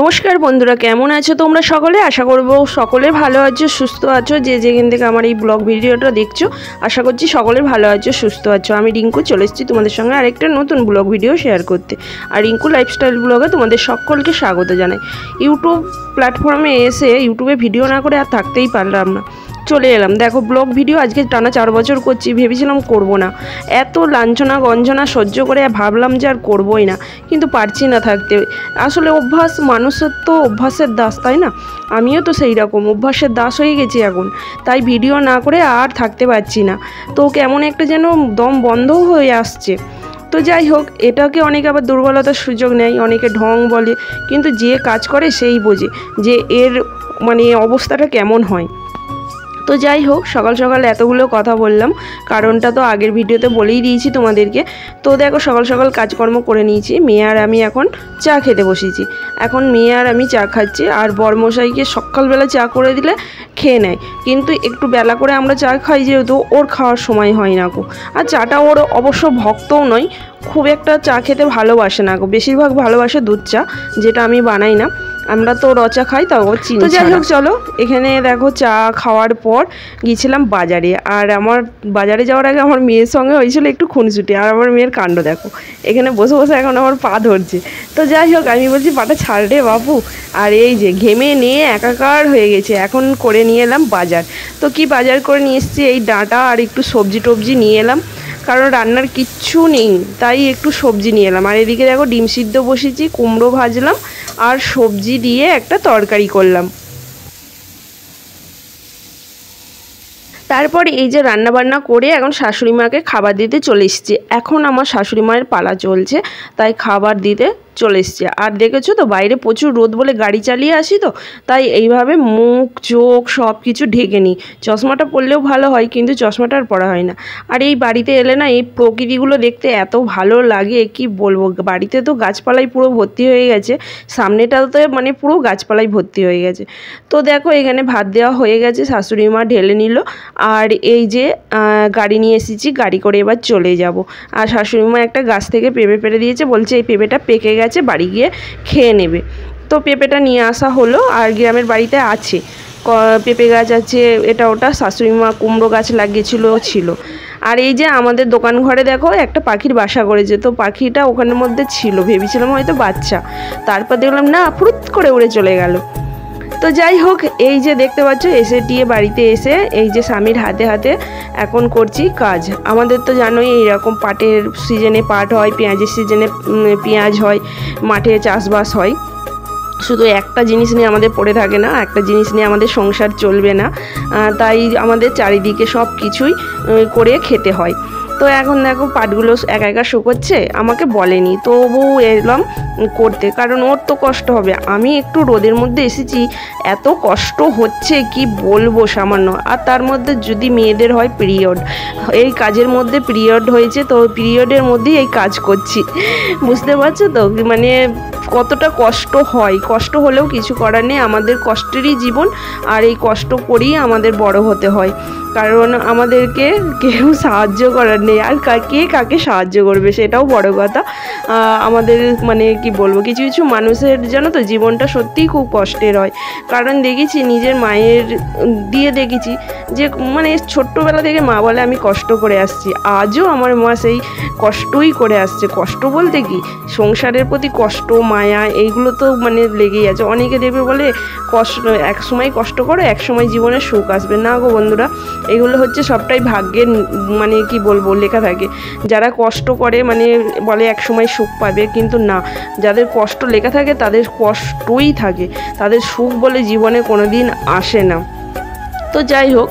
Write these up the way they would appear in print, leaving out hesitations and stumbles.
নমস্কার বন্ধুরা, কেমন আছো তোমরা সকলে? আশা করব সকলে ভালো আছো, সুস্থ আছো। যে যেখান থেকে আমার এই ব্লগ ভিডিওটা দেখছো, আশা করছি সকলে ভালো আছো, সুস্থ আছো। আমি রিঙ্কু চলে এসেছি তোমাদের সঙ্গে আরেকটা নতুন ব্লগ ভিডিও শেয়ার করতে। আর রিঙ্কু লাইফস্টাইল ব্লগে তোমাদের সকলকে স্বাগত জানাই। ইউটিউব প্ল্যাটফর্মে এসে ইউটিউবে ভিডিও না করে আর থাকতেই পারলাম না, চলে এলাম। দেখো, ব্লগ ভিডিও আজকে টানা 4 বছর করছি, ভেবেছিলাম করব না, এত লাঞ্ছনা গঞ্জনা সহ্য করে ভাবলাম যে আর করবই না, কিন্তু পারছি না থাকতে। আসলে অভ্যাস, মানুষের তো অভ্যাসের দাস, তাই না? আমিও তো সেই রকম অভ্যাসের দাস হয়ে গেছি এখন, তাই ভিডিও না করে আর থাকতে পারছি না। তো কেমন একটা যেন দম বন্ধ হয়ে আসছে। তো যাই হোক, এটাকে অনেকে আবার দুর্বলতার সুযোগ নেয়, অনেকে ঢং বলে, কিন্তু যে কাজ করে সেই বোঝে যে এর মানে অবস্থাটা কেমন হয়। তো যাই হোক, সকাল সকাল এতগুলো কথা বললাম, কারণটা তো আগের ভিডিওতে বলেই দিয়েছি তোমাদেরকে। তো দেখো, সকাল সকাল কাজকর্ম করে নিয়েছি, মেয়ে আর আমি এখন চা খেতে বসেছি। এখন মেয়ে আর আমি চা খাচ্ছি, আর বরমশাইকে সকালবেলা চা করে দিলে খেয়ে নেয়, কিন্তু একটু বেলা করে আমরা চা খাই, যেহেতু ওর খাওয়ার সময় হয় না গো। আর চাটা ওর অবশ্য ভক্তও নয়, খুব একটা চা খেতে ভালোবাসে না গো, বেশিরভাগ ভালোবাসে দুধ চা, যেটা আমি বানাই না। আমরা তো রচা খাই, তাও চিনি। তো যাই হোক, চলো, এখানে দেখো চা খাওয়ার পর গিয়েছিলাম বাজারে। আর আমার বাজারে যাওয়ার আগে আমার মেয়ের সঙ্গে হয়েছিল একটু খুনসুটি, আর আমার মেয়ের কাণ্ড দেখো, এখানে বসে বসে এখন আমার পা ধরছে। তো যাই হোক, আমি বলছি পাটা ছাড় রে বাবু। আর এই যে ঘেমে নিয়ে একাকার হয়ে গেছে, এখন করে নিয়ে এলাম বাজার। তো কি বাজার করে নিয়ে এসেছি, এই ডাঁটা আর একটু সবজি টবজি নিয়ে এলাম, কারণ রান্নার কিচ্ছু নেই, তাই একটু সবজি নিয়ে এলাম। আর এদিকে দেখো, ডিম সিদ্ধ বসেছি, কুমড়ো ভাজলাম, আর সবজি দিয়ে একটা তরকারি করলাম। তারপর এই যে রান্না বান্না করে এখন শাশুড়ি মাকে খাবার দিতে চলে এসেছি। এখন আমার শাশুড়ি মায়ের পালা চলছে, তাই খাবার দিতে চলে এসছে। আর দেখেছো তো, বাইরে প্রচুর রোদ বলে গাড়ি চালিয়ে আসি, তো তাই এইভাবে মুখ চোখ সব কিছু ঢেকে নিই। চশমাটা পরলেও ভালো হয়, কিন্তু চশমাটা আর পরা হয় না। আর এই বাড়িতে এলে না, এই প্রকৃতিগুলো দেখতে এত ভালো লাগে, কি বলবো। বাড়িতে তো গাছপালাই পুরো ভর্তি হয়ে গেছে, সামনেটাতে মানে পুরো গাছপালাই ভর্তি হয়ে গেছে। তো দেখো, এখানে ভাত দেওয়া হয়ে গেছে, শাশুড়ি মা ঢেলে নিল। আর এই যে গাড়ি নিয়ে এসেছি, গাড়ি করে এবার চলে যাব। আর শাশুড়ি মা একটা গাছ থেকে পেঁপে পেড়ে দিয়েছে, বলছে এই পেঁপেটা পেকে গেছে, বাড়ি গিয়ে খেয়ে নেবে। তো পেঁপেটা নিয়ে আসা হলো, আর গ্রামের বাড়িতে আছে পেঁপে গাছ আছে, এটা ওটা শাশুড়ি মা কুমড়ো গাছ ছিল। আর এই যে আমাদের দোকান ঘরে দেখো একটা পাখির বাসা করেছে, তো পাখিটা ওখানের মধ্যে ছিল, ভেবেছিলাম হয়তো বাচ্চা, তারপর দেখলাম না, ফুরুত করে উড়ে চলে গেল। তো যাই হোক, এই যে দেখতে পাচ্ছ, এসে দিয়ে বাড়িতে এসে এই যে স্বামীর হাতে হাতে এখন করছি কাজ। আমাদের তো জানোই, এইরকম পাটের সিজনে পাট হয়, পেঁয়াজের সিজনে পেঁয়াজ হয়, মাঠে চাষবাস হয়। শুধু একটা জিনিস নিয়ে আমাদের পড়ে থাকে না, একটা জিনিস নিয়ে আমাদের সংসার চলবে না, তাই আমাদের চারিদিকে সব কিছুই করে খেতে হয়। তো এখন দেখো, পাটগুলো একা একা শুকোচ্ছে, আমাকে বলেনি, তবু এলাম করতে, কারণ ওর তো কষ্ট হবে। আমি একটু রোদের মধ্যে এসেছি, এত কষ্ট হচ্ছে কি বলবো সামান্য। আর তার মধ্যে যদি মেয়েদের হয় পিরিয়ড, এই কাজের মধ্যে পিরিয়ড হয়েছে, তো পিরিয়ডের মধ্যেই এই কাজ করছি, বুঝতে পারছো তো মানে কতটা কষ্ট হয়। কষ্ট হলেও কিছু করার নেই, আমাদের কষ্টেরই জীবন, আর এই কষ্ট করেই আমাদের বড় হতে হয়, কারণ আমাদেরকে কেউ সাহায্য করার নেই। আর কাকে সাহায্য করবে, সেটাও বড় কথা। আমাদের মানে কি বলবো, কিছু কিছু মানুষের জানো তো জীবনটা সত্যিই খুব কষ্টের হয়। কারণ দেখেছি, নিজের মায়ের দিয়ে দেখেছি যে মানে ছোট্টবেলা থেকে মা বলে আমি কষ্ট করে আসছি, আজও আমার মা সেই কষ্টই করে আসছে। কষ্ট বলতে কি, সংসারের প্রতি কষ্ট, মায়া, এইগুলো তো মানে লেগেই আছে। অনেকে দেখবে বলে কষ্ট, এক সময় কষ্ট করো, এক সময় জীবনে সুখ আসবে না গো বন্ধুরা, এগুলো হচ্ছে সবটাই ভাগ্যের মানে কি বলবো লেখা থাকে। যারা কষ্ট করে মানে বলে এক সময় সুখ পাবে, কিন্তু না, যাদের কষ্ট লেখা থাকে তাদের কষ্টই থাকে, তাদের সুখ বলে জীবনে কোনো দিন আসে না। তো যাই হোক,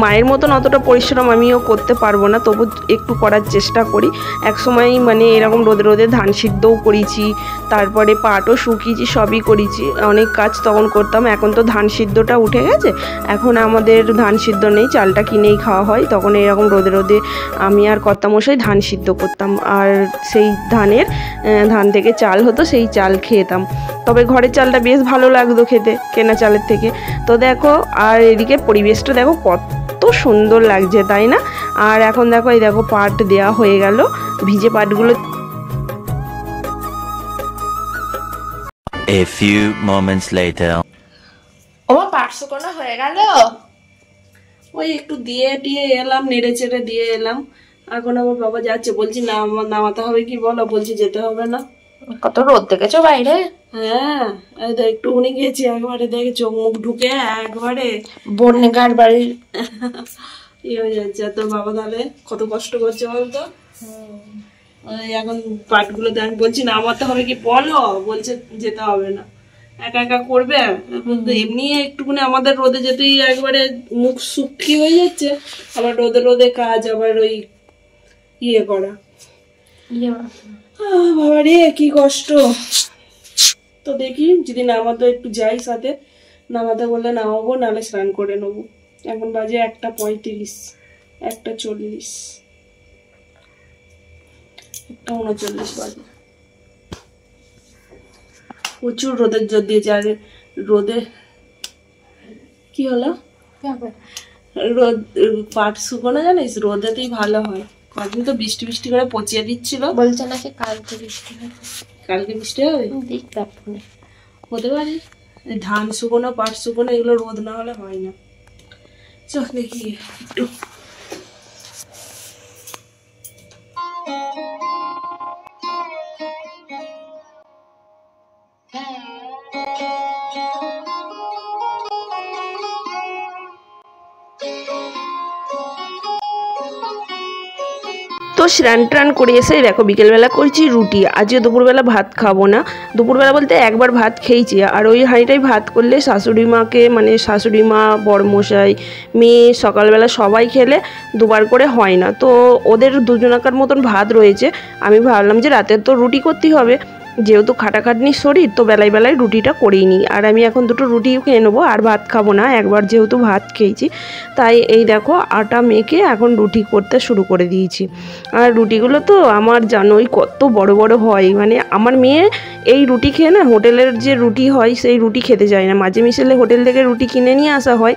মায়ের মতন অতটা পরিশ্রম আমিও করতে পারবো না, তবু একটু করার চেষ্টা করি। এক সময় মানে এরকম রোদে রোদে ধান সিদ্ধও করেছি, তারপরে পাটও শুকিয়েছি, সবই করেছি, অনেক কাজ তখন করতাম। এখন তো ধান সিদ্ধটা উঠে গেছে, এখন আমাদের ধান সিদ্ধ নেই, চালটা কিনেই খাওয়া হয়। তখন এরকম রোদে রোদে আমি আর কর্তামশাই ধান সিদ্ধ করতাম, আর সেই ধান থেকে চাল হতো, সেই চাল খেতাম। তবে ঘরের চালটা বেশ ভালো লাগতো খেতে কেনা চালের থেকে। তো দেখো, আর এদিকে পরিবেশটা দেখো কত সুন্দর লাগছে, তাই না? আর এখন দেখো, এই দেখো পাট দেওয়া হয়ে গেল, ভিজে পাটগুলো A few moments later. ওমা পার্সো কোনা হয়ে গেল। ওই একটু দিয়ে দিয়ে এলাম, নেড়ে চেড়ে দিয়ে এলাম। এখন আমার বাবা যাচ্ছে, বলছি না নামাতে হবে কি বলো, বলছি যেতে হবে না। কত রোদ দেখেছো বাইরে? হ্যাঁ, এই তো একটুখানি গেছি, একবারে দেখে চোখ মুখ ঢুকে একবারে বন্যগার বাড়ির ইয়ে হয়ে যাচ্ছে। তো বাবা তাহলে কত কষ্ট করছে বলতো। এখন পাটগুলো আমি বলছি নামাতে হবে কি বলো, বলছে যেতে হবে না, একা একা করবে। এখন তো এমনি একটুখানি আমাদের রোদে যেতেই একবারে মুখ শুকি হয়ে যাচ্ছে, আবার রোদে রোদে কাজ, আবার ওই ইয়ে করা। বাবা রে কি কষ্ট। তো দেখি যদি নামাতে একটু যাই সাথে, নামাতে বললে নামাবো, নাহলে স্নান করে নেবো। এখন বাজে 1:35, 1:40, 1:39 বাজে। প্রচুর রোদের জোর দিয়েছে। আর রোদে কি হলো, রোদ পাট শুকনো জানিস রোদেতেই ভালো হয়। কদিন তো বৃষ্টি বৃষ্টি করে পচিয়ে দিচ্ছিল, বলছে নাকি কালকে বৃষ্টি হবে। কালকে বৃষ্টি হবে হতে পারে। ধান শুকনো পাট শুকনো এগুলো রোদ না হলে হয় না। চল দেখি একটু। তো স্নান টান করে এসে দেখো বিকেলবেলা করছি রুটি। আজকে দুপুরবেলা ভাত খাবো না, দুপুরবেলা বলতে একবার ভাত খেয়েছি। আর ওই হাঁড়িটাই ভাত করলে শাশুড়ি মাকে, মানে শাশুড়ি মা, বড়মশাই, মেয়ে, সকালবেলা সবাই খেলে দুবার করে হয় না। তো ওদের দুজনাকার মতন ভাত রয়েছে। আমি ভাবলাম যে রাতের তো রুটি করতেই হবে, যেহেতু খাটাখাটনির শরীর, তো বেলায় বেলায় রুটিটা করেই নিই। আর আমি এখন দুটো রুটিও খেয়ে নেবো, আর ভাত খাবো না, একবার যেহেতু ভাত খেয়েছি। তাই এই দেখো আটা মেখে এখন রুটি করতে শুরু করে দিয়েছি। আর রুটিগুলো তো আমার জানোই কত বড় বড় হয়, মানে আমার মেয়ে এই রুটি খেয়ে না, হোটেলের যে রুটি হয় সেই রুটি খেতে যায় না। মাঝে মিশেলে হোটেল থেকে রুটি কিনে নিয়ে আসা হয়,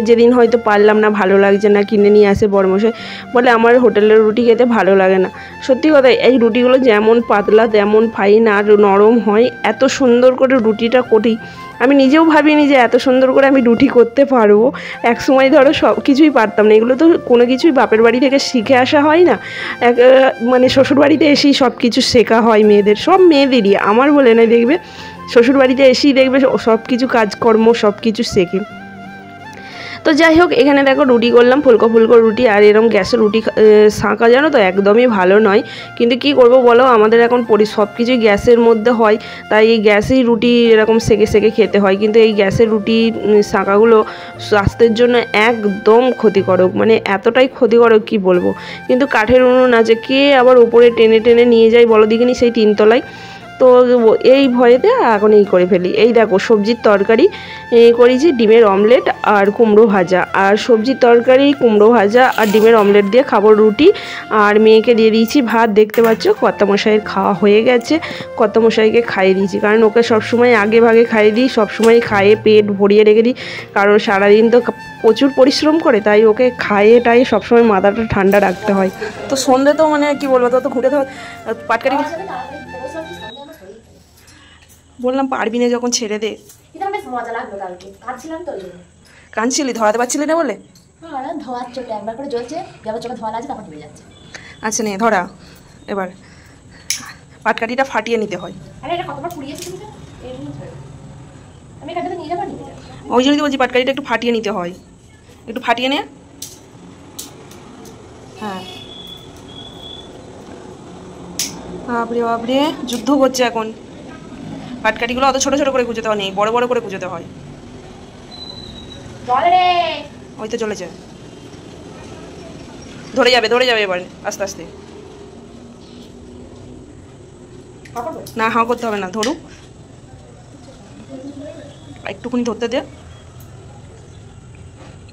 যেদিন হয়তো পারলাম না, ভালো লাগছে না, কিনে নিয়ে আসে বড়মশাই, বলে আমার হোটেলের রুটি খেতে ভালো লাগে না। সত্যি কথা, এই রুটিগুলো যেমন পাতলা তেমন ফাইন আর নরম হয়। এত সুন্দর করে রুটিটা করি, আমি নিজেও ভাবিনি যে এত সুন্দর করে আমি রুটি করতে পারবো। এক সময় ধরো সব কিছুই পারতাম না, এগুলো তো কোনো কিছুই বাপের বাড়ি থেকে শিখে আসা হয় না, মানে শ্বশুরবাড়িতে এসেই সব কিছু শেখা হয় মেয়েদের, সব মেয়েদেরই, আমার বলে না, দেখবে শ্বশুরবাড়িতে এসেই দেখবে সব কিছু কাজকর্ম সব কিছু শেখে। তো যাই হোক, এখানে দেখো রুটি করলাম, ফুলকো ফুলকো রুটি। আর এরকম গ্যাসের রুটি শাঁকা জানো তো একদমই ভালো নয়, কিন্তু কি করব বলো, আমাদের এখন সব কিছুই গ্যাসের মধ্যে হয়, তাই এই গ্যাসেই রুটি এরকম সেকে সেকে খেতে হয়। কিন্তু এই গ্যাসের রুটি শাঁকাগুলো স্বাস্থ্যের জন্য একদম ক্ষতিকারক, মানে এতটাই ক্ষতিকারক কি বলবো। কিন্তু কাঠের উনুন আছে, কে আবার উপরে টেনে টেনে নিয়ে যায় বলো দেখিনি সেই 3 তলায়। তো এই ভয়েতে এখন এই করে ফেলি। এই দেখো সবজির তরকারি করেছি, ডিমের অমলেট আর কুমড়ো ভাজা। আর সবজির তরকারি, কুমড়ো ভাজা আর ডিমের অমলেট দিয়ে খাবো রুটি। আর মেয়েকে দিয়ে দিয়েছি ভাত। দেখতে পাচ্ছ কর্তামশাইয়ের খাওয়া হয়ে গেছে, কর্তামশাইকে খাইয়ে দিয়েছি, কারণ ওকে সবসময় আগে ভাগে খাইয়ে দিই, সবসময় খাইয়ে পেট ভরিয়ে রেখে দিই, কারণ সারাদিন তো প্রচুর পরিশ্রম করে, তাই ওকে খাইয়ে টাইয়ে সবসময় মাথাটা ঠান্ডা রাখতে হয়। তো সন্ধে তো মানে কি বলবো, তো ঘুরে তো পাটকারি বললাম পারবি না যখন ছেড়ে দে। মজা লাগলো কালকে, কাঁদছিলাম তো, কাঁদছিলি, ধরাতে পারছিলি না বলে? হ্যাঁ, ধোয়ার চোখে একবার করে জ্বলছে, যাবার চোখে ধোয়া লাগছে, তারপর ডুবে যাচ্ছে। আচ্ছা নে ধরা, এবার পাটকাঠিটা ফাটিয়ে নিতে হয়। আরে এটা কতবার পুড়িয়েছি তুমি, আমি এখানে নিয়ে যাবো, নিয়ে যাবো। ওই জন্যই তো বলছি পাটকাঠিটা একটু ফাটিয়ে নিতে হয়, একটু ফাটিয়ে নে। হ্যাঁ, বাপরে বাপরে, যুদ্ধ করছে এখন। পাটকাঠিগুলো অত ছোট ছোট করে কুচোতে হয়, নেই বড় বড় করে কুচোতে হয়। ওই তো চলেছে, ধরে যাবে ধরে যাবে, এবার আস্তে আস্তে। না হাঁ করতে হবে না, ধরুক একটুখানি ধরতে দে।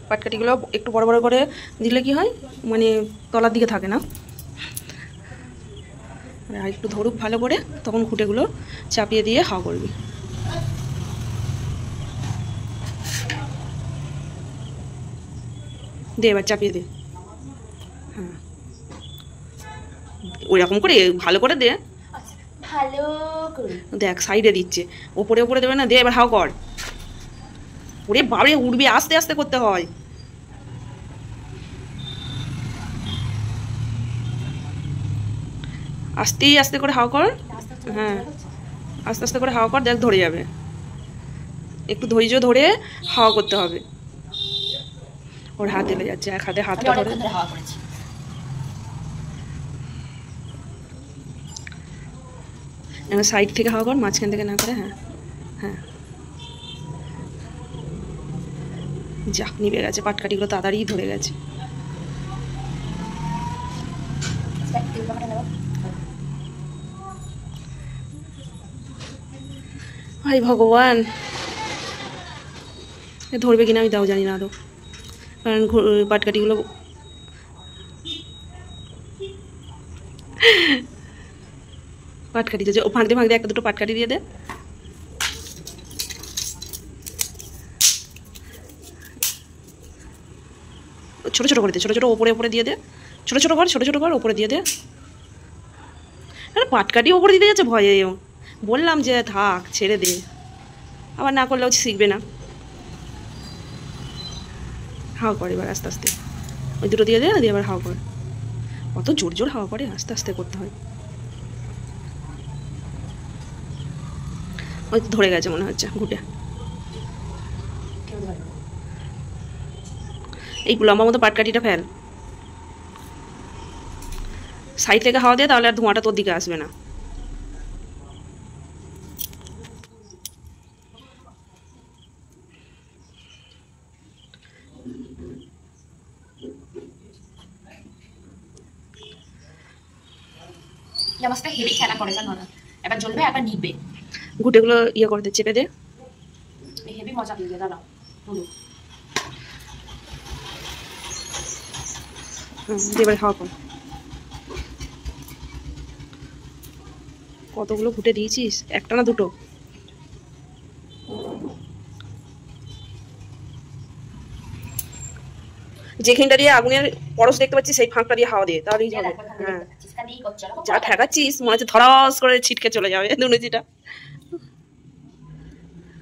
পাটকাঠিগুলো একটু বড় বড় করে দিলে কি হয়, মানে তলার দিকে থাকে না। আর একটু ধরুক ভালো করে, তখন খুঁটেগুলো চাপিয়ে দিয়ে হাওয়া করবি। দে এবার চাপিয়ে দে। হ্যাঁ, ওই রকম করে ভালো করে দে। ভালো করে দেখ সাইডে দিচ্ছে, ওপরে ওপরে দেবে না, দে এবার হাও কর। ওরে বাবারে উঠবে, আস্তে আস্তে করতে হয়। আস্তে আস্তে করে হাও কর। হ্যাঁ আস্তে আস্তে করে হাওয়া কর, দেখ ধরে যাবে। একটু ধৈর্য ধরে হাওয়া করতে হবে। ওর হাত এলে যাচ্ছে, এক হাতে হাতটা ধরে। হাওয়া করেছি। সাইড থেকে হাওয়া কর, মাঝখান থেকে না করে। হ্যাঁ হ্যাঁ যা নিভে গেছে, পাটকাঠিগুলো তাড়াতাড়ি ধরে গেছে। ভাই ভগবান, ধরবে কিনা আমি তাও জানি না আদৌ, কারণ পাটকাঠিগুলো পাটকাঠি তো ফাঁক দিয়ে একটা দুটো পাটকাঠি দিয়ে দে। ছোটো ছোটো করে দে, ছোটো ছোটো ওপরে ওপরে দিয়ে দে। ছোটো ছোটো কর ওপরে দিয়ে দে। পাটকাঠি ওপরে দিতে যাচ্ছে ভয়ে, বললাম যে থাক ছেড়ে দে, আবার না করলেও শিখবে না। হাওয়া করে এবার আস্তে আস্তে, ওই দুটো দিয়ে দে, দিয়ে আবার হাওয়া করে। অত জোর জোর হাওয়া করে, আস্তে আস্তে করতে হয়। ওই ধরে গেছে মনে হচ্ছে ঘুটে। এই লম্বা মতো পাটকাঠিটা ফেল, সাইড থেকে হাওয়া দে, তাহলে আর ধোঁয়াটা তোর দিকে আসবে না। জামাসটা হেভি খেলা করে জানো না, এবার জ্বলবে আবার নিবে। ঘুটেগুলো ইয়ে করে দে, চেপে দে। হেভি মজা দিয়ে দাঁড়াও বলো। এবার হাওয়া কর। কতগুলো ঘুটে দিয়েছিস, একটা না দুটো? যেখানটা দিয়ে আগুনের পরশ দেখতে পাচ্ছি সেই ফাঁকটা দিয়ে হাওয়া দিয়ে, তাহলেই হবে। হ্যাঁ যা ঠেকাচ্ছিস মনে হচ্ছে ধরাস করে ছিটকে চলে যাবে দুনুচিটা।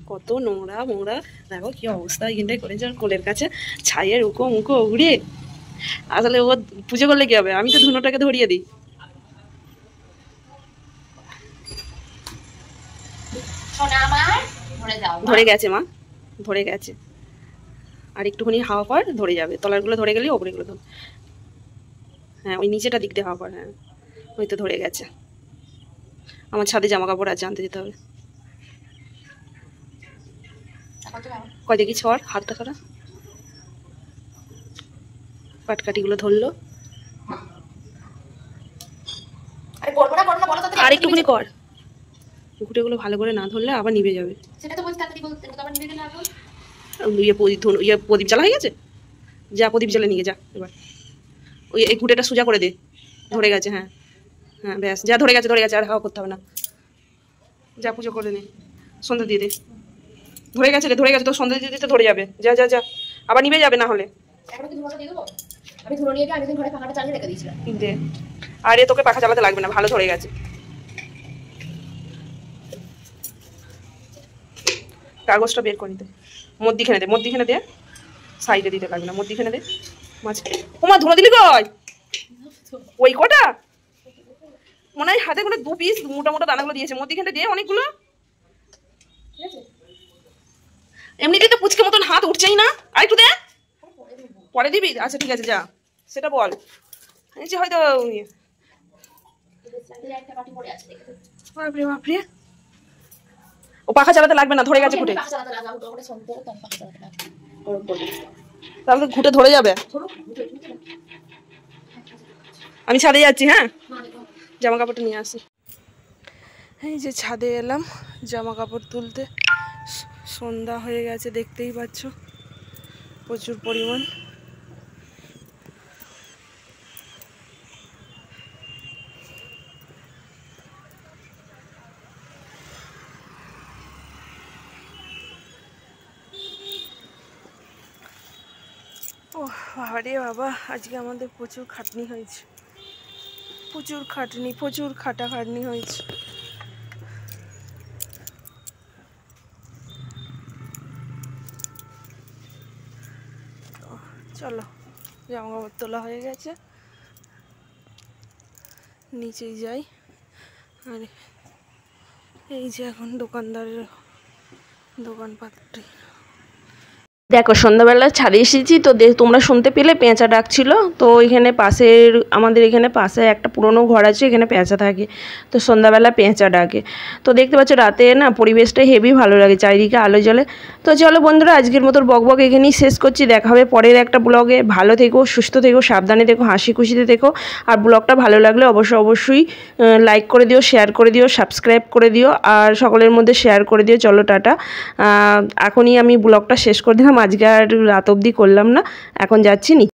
কত নোংরা মোংরা, দেখো কি অবস্থা এখানটায় করেছে ওর কোলের কাছে, ছাইয়ের উকো মুখো উড়ে। আসলে ও পুজো করলে কি হবে, আমি তো ধুনোটাকে ধরিয়ে দিই। ধরে গেছে মা, ধরে গেছে। আর একটুখানি হাওয়া কর, ধরে যাবে। তলারগুলো ধরে গেলে ওপরেগুলো ধর। হ্যাঁ ওই নিচেটা দিক দিয়ে হাওয়া কর। হ্যাঁ ওই তো ধরে গেছে। আমার ছাদে জামা কাপড় আছে, আনতে যেতে হবে। কয় দেখি ছড়, হাতটা সরা। পাটকাঠিগুলো ধরলো, আর একটুখানি কর। ঘুটেগুলো ভালো করে না ধরলে আবার নিভে যাবে। প্রদীপ জ্বালা হয়ে গেছে, যা প্রদীপ জ্বালে নিয়ে যা। এবার ওই এই ঘুটেটা সোজা করে দে, ধরে গেছে। হ্যাঁ হ্যাঁ ব্যাস, যা ধরে গেছে, আর হাওয়া করতে হবে না। যা পুজো করে নে, সন্ধ্যা দিয়ে দে। ধরে গেছে রে, ধরে গেছে, তোর সন্ধ্যা দিয়ে দিতে ধরে যাবে। যা যা যা, আবার নিভে যাবে না হলে। দে, আরে তোকে পাখা চালাতে লাগবে না, ভালো ধরে গেছে। কাগজটা বের করে দে, মধ্যিখানে দে, সাইডে দিতে লাগবে না, মধ্যিখানে দে। মাঝে ওমা ধুনো দিলি কই? ওই কটা মনে হয় হাতে করে 2 পিস মোটা মোটা দানাগুলো দিয়েছে, মধ্যিখানে দিয়ে অনেকগুলো। এমনিতেই তো পুচকে মতন হাত উঠছেই না, আর একটু দে। পরে দিবি? আচ্ছা ঠিক আছে, যা সেটা বল। হয়তো বাপরে বাপরে, ও পাখা চালাতে লাগবে না, ধরে গেছে ঘুটে। তাহলে ঘুটে ধরে যাবে। আমি ছাদে যাচ্ছি, হ্যাঁ জামা কাপড়টা নিয়ে আসি। এই যে ছাদে এলাম জামা কাপড় তুলতে, সন্ধ্যা হয়ে গেছে দেখতেই পাচ্ছ, প্রচুর পরিমাণ। ও বাবারে বাবা, আজকে আমাদের প্রচুর খাটনি হয়েছে, প্রচুর খাটাখাটনি হয়েছে। চলো, জামা কাপড় তোলা হয়ে গেছে, নিচেই যাই। আর এই যে এখন দোকানদারের দোকানপাটটি দেখো, সন্ধ্যাবেলা ছাদে এসেছি তো তোমরা শুনতে পেলে পেঁচা ডাকছিল। তো এখানে আমাদের এখানে পাশে একটা পুরনো ঘর আছে, এখানে পেঁচা থাকে। তো সন্ধ্যাবেলা পেঁচা ডাকে। তো দেখতে পাচ্ছ রাতে না পরিবেশটা হেভি ভালো লাগে, চারিদিকে আলো জ্বলে। তো চলো বন্ধুরা, আজকের মতো বকবক এখানেই শেষ করছি। দেখা হবে পরের একটা ব্লগে। ভালো থেকো, সুস্থ থেকো, সাবধানে থেকো, হাসি খুশিতে থেকো। আর ব্লগটা ভালো লাগলে অবশ্যই লাইক করে দিও, শেয়ার করে দিও, সাবস্ক্রাইব করে দিও, আর সকলের মধ্যে শেয়ার করে দিও। চলো টাটা। এখনই আমি ব্লগটা শেষ করে দিলাম, আজকে আর রাত অবধি করলাম না, এখন যাচ্ছি নিচে।